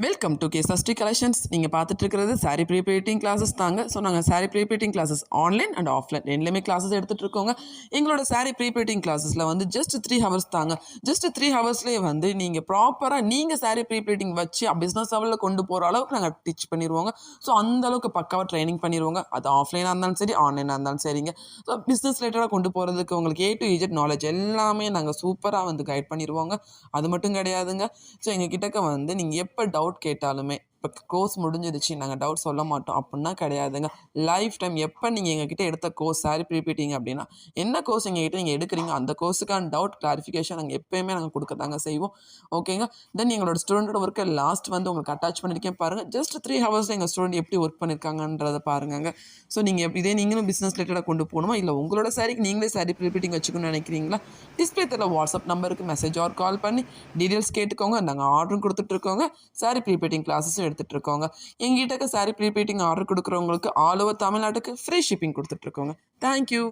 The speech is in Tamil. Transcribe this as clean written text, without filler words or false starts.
Welcome to கேசஸ்டி collections. நீங்கள் பார்த்துட்டு இருக்கிறது சாரி ப்ரீபெயிட்டிங் கிளாஸஸ் தாங்க. ஸோ நாங்கள் sari pre-pleating classes online and offline ரெண்டுலேயுமே கிளாஸஸ் எடுத்துகிட்டு இருக்கோங்க. எங்களோட சாரி ப்ரீபெயிட்டிங் கிளாஸஸில் வந்து ஜஸ்ட் 3 ஹவர்ஸ் தாங்க. ஜஸ்ட் 3 ஹவர்ஸ்லேயே வந்து நீங்கள் ப்ராப்பராக நீங்கள் சாரி ப்ரீபெயிட்டிங் வச்சு பிஸ்னஸ் லெவலில் கொண்டு போகிற அளவுக்கு நாங்கள் டீச் பண்ணிடுவோங்க. ஸோ அந்த அளவுக்கு பக்காவாக ட்ரைனிங் பண்ணிடுவோங்க. அது ஆஃப்லைனாக இருந்தாலும் சரி, ஆன்லைனாக இருந்தாலும் சரிங்க. ஸோ பிஸ்னஸ் ரிலேட்டடாக கொண்டு போகிறதுக்கு உங்களுக்கு A to Z நாலேஜ் எல்லாமே நாங்கள் சூப்பராக வந்து கைட் பண்ணிடுவோங்க. அது மட்டும் கிடையாதுங்க. ஸோ எங்கள் கிட்டக்க வந்து நீங்கள் எப்போ டவுட் கேட்டாலுமே, இப்போ கோர்ஸ் முடிஞ்சிருச்சு நாங்கள் டவுட் சொல்ல மாட்டோம் அப்படின்னா கிடையாதுங்க. லைஃப் டைம் எப்போ நீங்கள் எங்ககிட்ட எடுத்த கோர்ஸ் சாரி ப்ரீபெயிட்டிங் அப்படின்னா என்ன கோர்ஸ் எங்ககிட்ட நீங்கள் எடுக்கிறீங்க அந்த கோர்ஸுக்கான டவுட் கிளாரிஃபிகேஷன் நாங்கள் எப்போயுமே நாங்கள் கொடுக்கதாங்க செய்வோம். ஓகேங்க. தென் எங்களோட ஸ்டூடெண்ட்டோட ஒர்க்கை லாஸ்ட் வந்து உங்களுக்கு அட்டாச் பண்ணியிருக்கேன் பாருங்கள். ஜஸ்ட் 3 ஹவர்ஸில் எங்கள் ஸ்டூடெண்ட் எப்படி ஒர்க் பண்ணியிருக்காங்கன்றதை பாருங்க. ஸோ நீங்கள் இதே நீங்களும் பிஸ்னஸ் ரிலேட்டடாக கொண்டு போகணுமா, இல்லை உங்களோட சாரிக்கு நீங்களே சாரி ப்ரீபெயிட்டிங் வச்சுக்கணும்னு நினைக்கிறீங்களா, டிஸ்பிளே தெரியல வாட்ஸ்அப் நம்பருக்கு மெசேஜ் ஆர் கால் பண்ணி டீட்டெயில்ஸ் கேட்டுக்கோங்க. நாங்கள் ஆர்டரும் கொடுத்துட்ருக்கோங்க, சாரி ப்ரீபெயிட்டிங் கிளாஸஸும் எடுத்துகிட்டு இருக்கோங்க. எங்கிட்ட சாரி ப்ரீபெயிட்டிங் ஆர்டர் கொடுக்குறவங்களுக்கு ஆல் ஓவர் தமிழ்நாட்டுக்கு ஃப்ரீ ஷிப்பிங் கொடுத்துட்ருக்கோங்க. தேங்க்யூ.